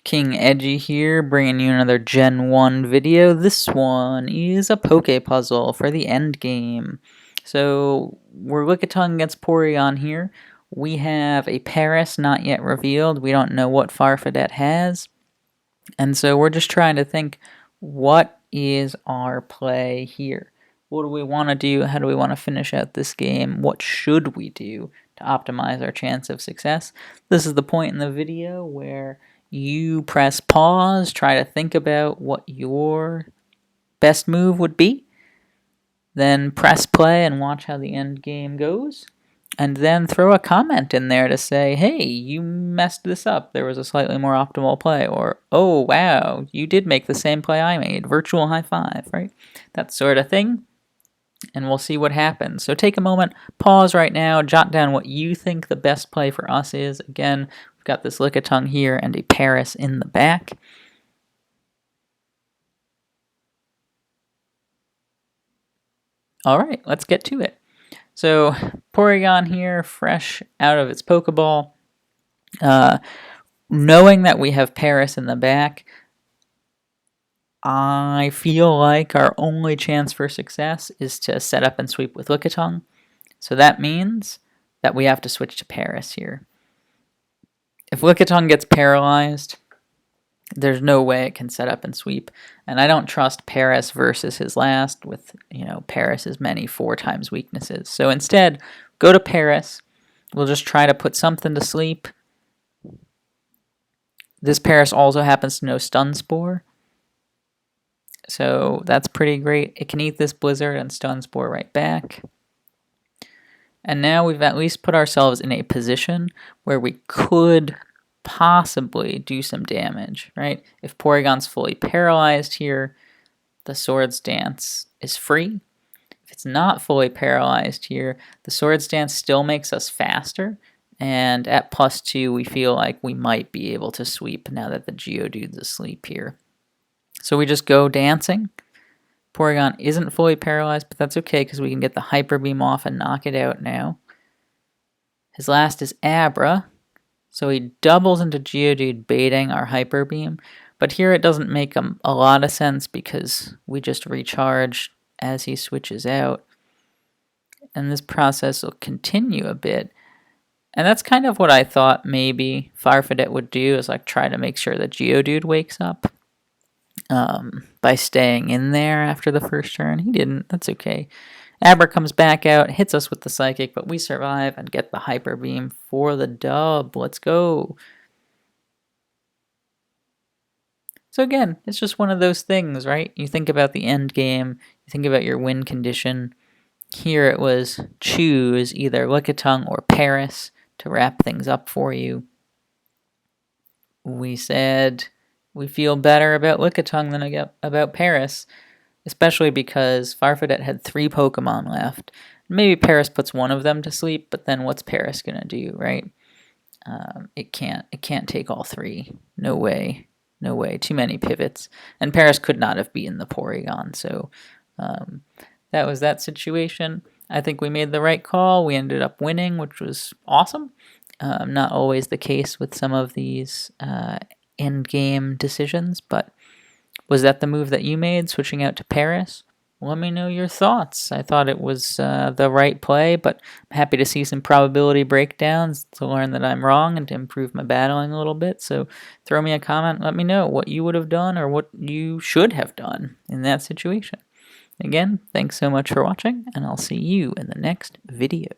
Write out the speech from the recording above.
King Edgy here, bringing you another Gen 1 video. This one is a Pokepuzzle for the end game. So, we're Lickitung against Porygon here. We have a Paris not yet revealed. We don't know what Farfadet has. And so we're just trying to think, what is our play here? What do we want to do? How do we want to finish out this game? What should we do to optimize our chance of success? This is the point in the video where you press pause, try to think about what your best move would be, then press play and watch how the end game goes, and then throw a comment in there to say, hey, you messed this up, there was a slightly more optimal play, or, oh wow, you did make the same play I made, virtual high five, right? That sort of thing, and we'll see what happens. So take a moment, pause right now, jot down what you think the best play for us is. Again, we've got this Lickitung here and a Paris in the back. Alright, let's get to it. So, Porygon here, fresh out of its Pokeball. Knowing that we have Paris in the back, I feel like our only chance for success is to set up and sweep with Lickitung. So that means that we have to switch to Paris here. If Lickitung gets paralyzed, there's no way it can set up and sweep. And I don't trust Paris versus his last with, Paris's many 4x weaknesses. So instead, go to Paris. We'll just try to put something to sleep. This Paris also happens to know Stun Spore. So that's pretty great. It can eat this Blizzard and Stun Spore right back. And now we've at least put ourselves in a position where we could possibly do some damage, right? If Porygon's fully paralyzed here, the Swords Dance is free. If it's not fully paralyzed here, the Swords Dance still makes us faster, and at +2 we feel like we might be able to sweep now that the Geodude's asleep here. So we just go dancing. Porygon isn't fully paralyzed, but that's okay because we can get the Hyper Beam off and knock it out now. His last is Abra, so he doubles into Geodude baiting our Hyper Beam, but here it doesn't make a lot of sense because we just recharge as he switches out. And this process will continue a bit. And that's kind of what I thought maybe Farfadet would do, is like try to make sure that Geodude wakes up by staying in there after the first turn. He didn't, that's okay. Abra comes back out, hits us with the Psychic, but we survive and get the Hyper Beam for the dub. Let's go. So again, it's just one of those things, right? You think about the end game, you think about your win condition. Here it was choose either Lickitung or Paris to wrap things up for you. We said we feel better about Lickitung than about Paris, especially because Farfadet had 3 Pokemon left. Maybe Paris puts one of them to sleep, but then what's Paris gonna do, right? It can't take all 3. No way. No way. Too many pivots. And Paris could not have beaten the Porygon, so that was that situation. I think we made the right call. We ended up winning, which was awesome. Not always the case with some of these end-game decisions, but was that the move that you made, switching out to Paris? Let me know your thoughts. I thought it was the right play, but I'm happy to see some probability breakdowns to learn that I'm wrong and to improve my battling a little bit. So throw me a comment. Let me know what you would have done or what you should have done in that situation. Again, thanks so much for watching, and I'll see you in the next video.